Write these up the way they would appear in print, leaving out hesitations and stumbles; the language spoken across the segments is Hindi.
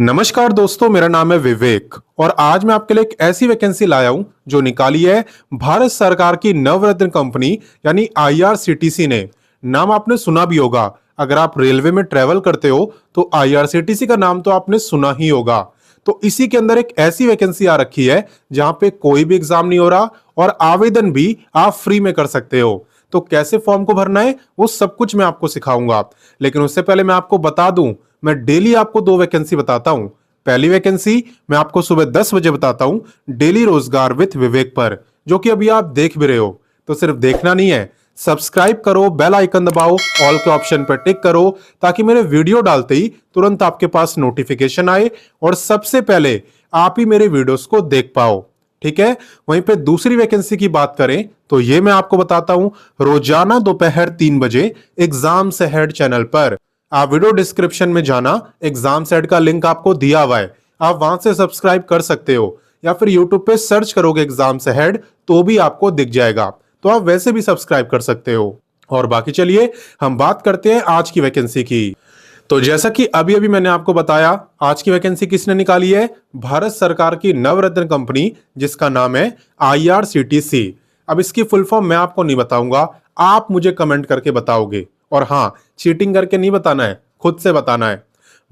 नमस्कार दोस्तों, मेरा नाम है विवेक और आज मैं आपके लिए एक ऐसी वैकेंसी लाया हूं जो निकाली है भारत सरकार की नवरत्न कंपनी यानी आईआरसीटीसी ने। नाम आपने सुना भी होगा। अगर आप रेलवे में ट्रेवल करते हो तो आईआरसीटीसी का नाम तो आपने सुना ही होगा। तो इसी के अंदर एक ऐसी वैकेंसी आ रखी है जहां पे कोई भी एग्जाम नहीं हो रहा और आवेदन भी आप फ्री में कर सकते हो। तो कैसे फॉर्म को भरना है वो सब कुछ मैं आपको सिखाऊंगा। लेकिन उससे पहले मैं आपको बता दूं, मैं डेली आपको दो वैकेंसी बताता हूं। पहली वैकेंसी मैं आपको सुबह 10 बजे बताता हूं, डेली रोजगार विथ विवेक पर, जो कि अभी आप देख भी रहे हो। तो सिर्फ देखना नहीं है, सब्सक्राइब करो, बेल आइकन दबाओ, ऑल के ऑप्शन पर टिक करो ताकि मेरे वीडियो डालते ही तुरंत आपके पास नोटिफिकेशन आए और सबसे पहले आप ही मेरे वीडियोस को देख पाओ। ठीक है। वहीं पे दूसरी वैकेंसी की बात करें तो ये मैं आपको बताता हूं, रोजाना दोपहर 3 बजे एग्जाम से हेड चैनल पर। आप वीडियो डिस्क्रिप्शन में जाना, एग्जाम सेट का लिंक आपको दिया हुआ है, आप वहां से सब्सक्राइब कर सकते हो या फिर यूट्यूब पे सर्च करोगे एग्जाम से हेड तो भी आपको दिख जाएगा। तो आप वैसे भी सब्सक्राइब कर सकते हो। और बाकी चलिए हम बात करते हैं आज की वैकेंसी की। तो जैसा कि अभी अभी मैंने आपको बताया, आज की वैकेंसी किसने निकाली है? भारत सरकार की नवरत्न कंपनी जिसका नाम है आईआरसीटीसी। अब इसकी फुल फॉर्म मैं आपको नहीं बताऊंगा, आप मुझे कमेंट करके बताओगे। और हाँ, चीटिंग करके नहीं बताना है, खुद से बताना है।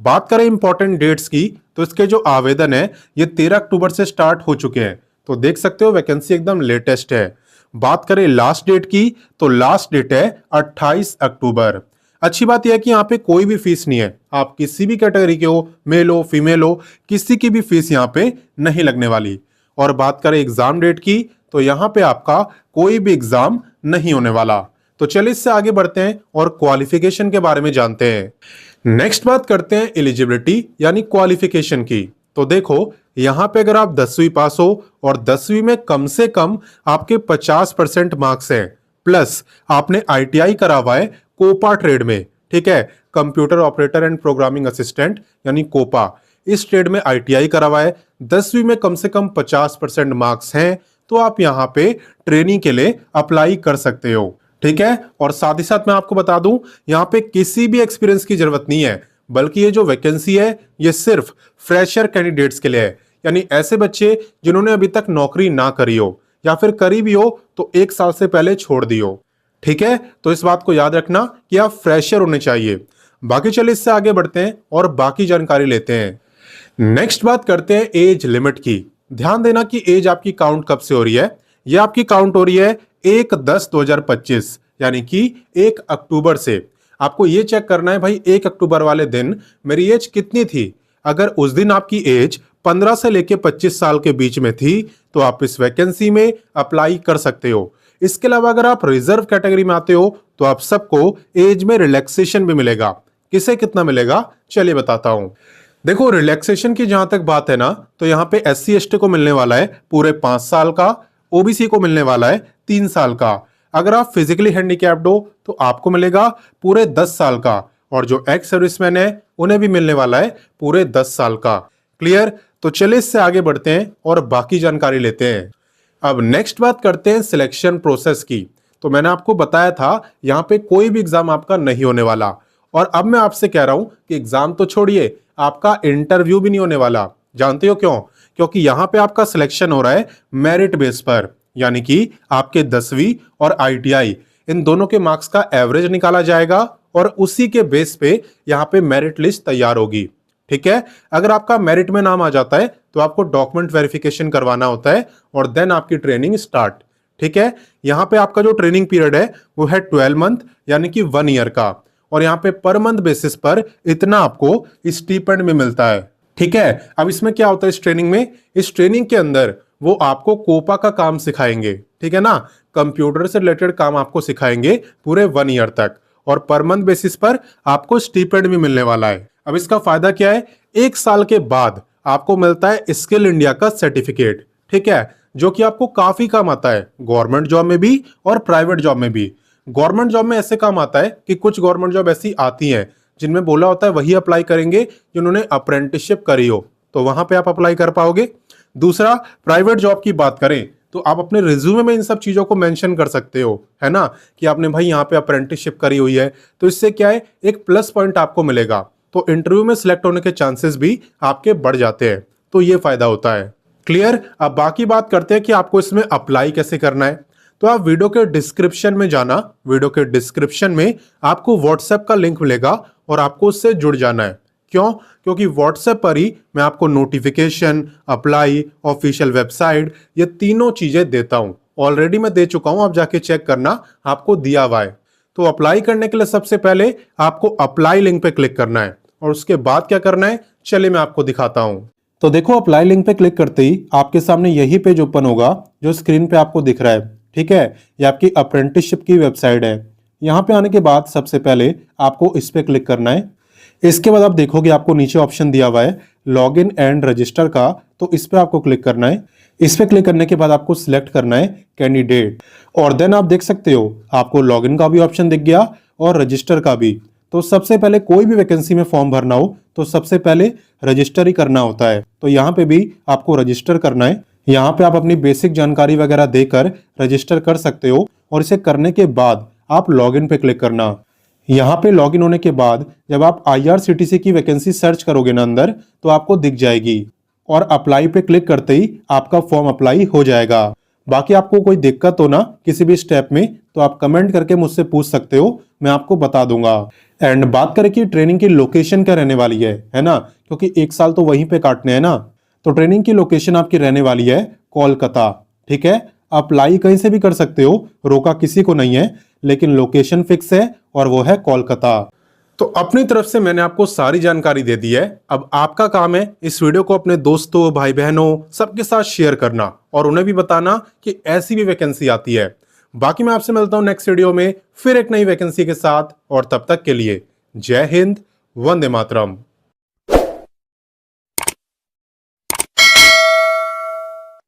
बात करें इंपॉर्टेंट डेट्स की तो इसके जो आवेदन है ये 13 अक्टूबर से स्टार्ट हो चुके हैं। तो देख सकते हो वैकेंसी एकदम लेटेस्ट है। बात करें लास्ट डेट की तो लास्ट डेट है 28 अक्टूबर। अच्छी बात यह है कि यहाँ पे कोई भी फीस नहीं है। आप किसी भी कैटेगरी के हो, मेल हो फीमेल हो, किसी की भी फीस यहाँ पे नहीं लगने वाली। और बात करें एग्जाम डेट की तो यहाँ पे आपका कोई भी एग्जाम नहीं होने वाला। तो चलिए इससे आगे बढ़ते हैं और क्वालिफिकेशन के बारे में जानते हैं। नेक्स्ट बात करते हैं एलिजिबिलिटी यानी क्वालिफिकेशन की। तो देखो, यहां पे अगर आप 10वीं पास हो और 10वीं में कम से कम आपके 50% मार्क्स हैं, प्लस आपने आईटीआई करा हुआ है कोपा ट्रेड में, ठीक है, computer operator and programming assistant यानी कोपा, इस ट्रेड में आईटीआई करा हुआ है, 10वीं में कम से कम 50% मार्क्स हैं, तो आप यहां पे ट्रेनिंग के लिए अप्लाई कर सकते हो। ठीक है। और साथ ही साथ मैं आपको बता दूं, यहां पे किसी भी एक्सपीरियंस की जरूरत नहीं है, बल्कि ये जो वैकेंसी है ये सिर्फ फ्रेशर कैंडिडेट्स के लिए है। यानी ऐसे बच्चे जिन्होंने अभी तक नौकरी ना करी हो या फिर करी भी हो तो 1 साल से पहले छोड़ दी हो। ठीक है। तो इस बात को याद रखना कि आप फ्रेशर होने चाहिए। बाकी चलिए इससे आगे बढ़ते हैं और बाकी जानकारी लेते हैं। नेक्स्ट बात करते हैं एज लिमिट की। ध्यान देना कि एज आपकी काउंट कब से हो रही है। यह आपकी काउंट हो रही है 1/10/2025 यानी कि 1 अक्टूबर से। आपको यह चेक करना है भाई 1 अक्टूबर वाले दिन मेरी एज कितनी थी। अगर उस दिन आपकी एज 15 से लेके 25 साल के बीच में थी तो आप इस वैकेंसी में अप्लाई कर सकते हो। इसके अलावा अगर आप रिजर्व कैटेगरी में आते हो तो आप सबको एज में रिलैक्सेशन भी मिलेगा। किसे कितना मिलेगा चलिए बताता हूं। देखो, रिलैक्सेशन की जहां तक बात है ना, तो यहां पे SC ST को मिलने वाला है पूरे 5 साल का, ओबीसी को मिलने वाला है 3 साल का। अगर आप फिजिकली हैंडीकैप्ड हो तो आपको मिलेगा पूरे 10 साल का, और जो एक्स सर्विसमैन है उन्हें भी मिलने वाला है पूरे 10 साल का। क्लियर? तो चलिए इससे आगे बढ़ते हैं और बाकी जानकारी लेते हैं। अब नेक्स्ट बात करते हैं सिलेक्शन प्रोसेस की। तो मैंने आपको बताया था यहां पे कोई भी एग्जाम आपका नहीं होने वाला, और अब मैं आपसे कह रहा हूं कि एग्जाम तो छोड़िए, आपका इंटरव्यू भी नहीं होने वाला। जानते हो क्यों? क्योंकि यहां पे आपका सिलेक्शन हो रहा है मेरिट बेस पर, यानी कि आपके 10वीं और आईटीआई इन दोनों के मार्क्स का एवरेज निकाला जाएगा और उसी के बेस पे यहां पे मेरिट लिस्ट तैयार होगी। ठीक है। अगर आपका मेरिट में नाम आ जाता है तो आपको डॉक्यूमेंट वेरिफिकेशन करवाना होता है और देन आपकी ट्रेनिंग स्टार्ट। ठीक है। यहां पे आपका जो ट्रेनिंग पीरियड है वो है 12 मंथ यानी कि 1 ईयर का, और यहाँ पे पर मंथ बेसिस पर इतना आपको स्टीपेंड में मिलता है। ठीक है। अब इसमें क्या होता है इस ट्रेनिंग में? इस ट्रेनिंग के अंदर वो आपको कोपा का काम सिखाएंगे, ठीक है ना, कंप्यूटर से रिलेटेड काम आपको सिखाएंगे पूरे 1 ईयर तक, और पर मंथ बेसिस पर आपको स्टीपेंड भी मिलने वाला है। अब इसका फायदा क्या है? 1 साल के बाद आपको मिलता है स्किल इंडिया का सर्टिफिकेट, ठीक है, जो कि आपको काफी काम आता है गवर्नमेंट जॉब में भी और प्राइवेट जॉब में भी। गवर्नमेंट जॉब में ऐसे काम आता है कि कुछ गवर्नमेंट जॉब ऐसी आती हैं जिनमें बोला होता है वही अप्लाई करेंगे जिन्होंने अप्रेंटिसशिप करी हो, तो वहां पे आप अप्लाई कर पाओगे। दूसरा, प्राइवेट जॉब की बात करें तो आप अपने रिज्यूमे में इन सब चीजों को मेंशन कर सकते हो, है ना, कि आपने भाई यहाँ पे अप्रेंटिसशिप करी हुई है। तो इससे क्या है, एक प्लस पॉइंट आपको मिलेगा। तो इंटरव्यू में सिलेक्ट होने के चांसेस भी आपके बढ़ जाते हैं। तो ये फायदा होता है। क्लियर। अब बाकी बात करते हैं कि आपको इसमें अप्लाई कैसे करना है। तो आप वीडियो के डिस्क्रिप्शन में जाना, वीडियो के डिस्क्रिप्शन में आपको व्हाट्सएप का लिंक मिलेगा और आपको उससे जुड़ जाना है। क्यों? क्योंकि व्हाट्सएप पर ही मैं आपको नोटिफिकेशन, अप्लाई, ऑफिशियल वेबसाइट, ये तीनों चीजें देता हूं। ऑलरेडी मैं दे चुका हूं, आप जाके चेक करना, आपको दिया हुआ है। तो अप्लाई करने के लिए सबसे पहले आपको अप्लाई लिंक पे क्लिक करना है और उसके बाद क्या करना है, चलिए मैं आपको दिखाता हूं। तो देखो, अप्लाई लिंक पे क्लिक करते ही आपके सामने यही पेज ओपन होगा जो स्क्रीन पे आपको दिख रहा है। ठीक है, ये आपकी अप्रेंटिसशिप की वेबसाइट है। यहाँ पे आने के बाद सबसे पहले आपको इस पे क्लिक करना है। इसके बाद आप देखोगे आपको नीचे ऑप्शन दिया हुआ है लॉग इन एंड रजिस्टर का, तो इस पे आपको क्लिक करना है। इस पे क्लिक करने के बाद आपको सिलेक्ट करना है कैंडिडेट, और देन आप देख सकते हो आपको लॉग इन का भी ऑप्शन दिख गया और रजिस्टर का भी। तो सबसे पहले कोई भी वैकेंसी में फॉर्म भरना हो तो सबसे पहले रजिस्टर ही करना होता है। तो यहाँ पे भी आपको रजिस्टर करना है। यहाँ पे आप अपनी बेसिक जानकारी वगैरह देकर रजिस्टर कर सकते हो और इसे करने के बाद आप लॉगिन पे क्लिक करना। यहाँ पे लॉगिन होने के बाद जब आप IRCTC की वैकेंसी सर्च करोगे ना अंदर, तो आपको दिख जाएगी और अप्लाई पे क्लिक करते ही आपका फॉर्म अप्लाई हो जाएगा। बाकी आपको कोई दिक्कत हो ना किसी भी स्टेप में, तो आप कमेंट करके मुझसे पूछ सकते हो, मैं आपको बता दूंगा। एंड बात करें कि ट्रेनिंग की लोकेशन क्या रहने वाली है ना, क्योंकि 1 साल तो वहीं पे काटने हैं ना। तो ट्रेनिंग की लोकेशन आपकी रहने वाली है कोलकाता। ठीक है, अप्लाई कहीं से भी कर सकते हो, रोका किसी को नहीं है, लेकिन लोकेशन फिक्स है और वो है कोलकाता। तो अपनी तरफ से मैंने आपको सारी जानकारी दे दी है। अब आपका काम है इस वीडियो को अपने दोस्तों, भाई बहनों, सबके साथ शेयर करना और उन्हें भी बताना कि ऐसी भी वैकेंसी आती है। बाकी मैं आपसे मिलता हूं नेक्स्ट वीडियो में फिर एक नई वैकेंसी के साथ, और तब तक के लिए जय हिंद, वंदे मातरम।